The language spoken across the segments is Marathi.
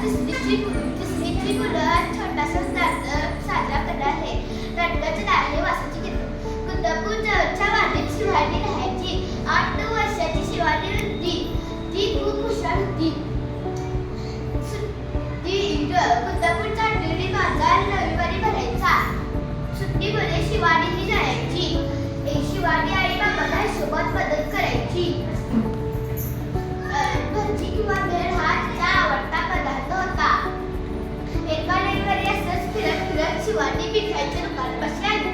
तिसरीची मुलं छोटासा नाटक साजरा करणार आहे. नाटकाचे नाव आहे वासाची किल्ली. कुंदापूर जवळच्या वाडीत शिवानी राहायची. 8-9 वर्षाची शिवानी होती. ती खूप हुशार होती. कुंदापूरचा आठवडी बाजार रविवारी भरायचा. सुट्टीमध्ये शिवानी जायची. शिवानी आई बाबाला सोबत मदत करायची. भजी किंवा भेळ हा तिचा आवडता पदार्थ होता. एका रविवारी असंच फिरत फिरत शिवानी मिठाईच्या दुकानापाशी आली.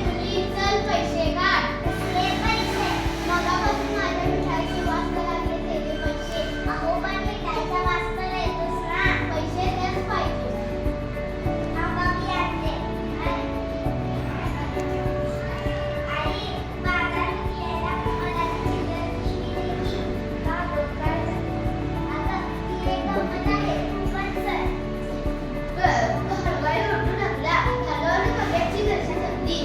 मुली चल पैसे काढ. कसले पैसे? मगापासून माझ्या मिठाईची वास लागले तेवढे पैसे. अहो पण मिठाईचा वास तर येतोच ना. पैसे देच पाहिजे. मी आणते. आई बाजारात गेला मला चिल्लर पिशवी का डोक्यात आता ती एक गंमत आहे. पण सर हलवाई ओरडू लागला. हलवाई कव्याची दर्शन होती.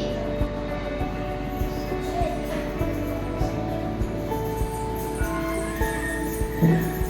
Thank you.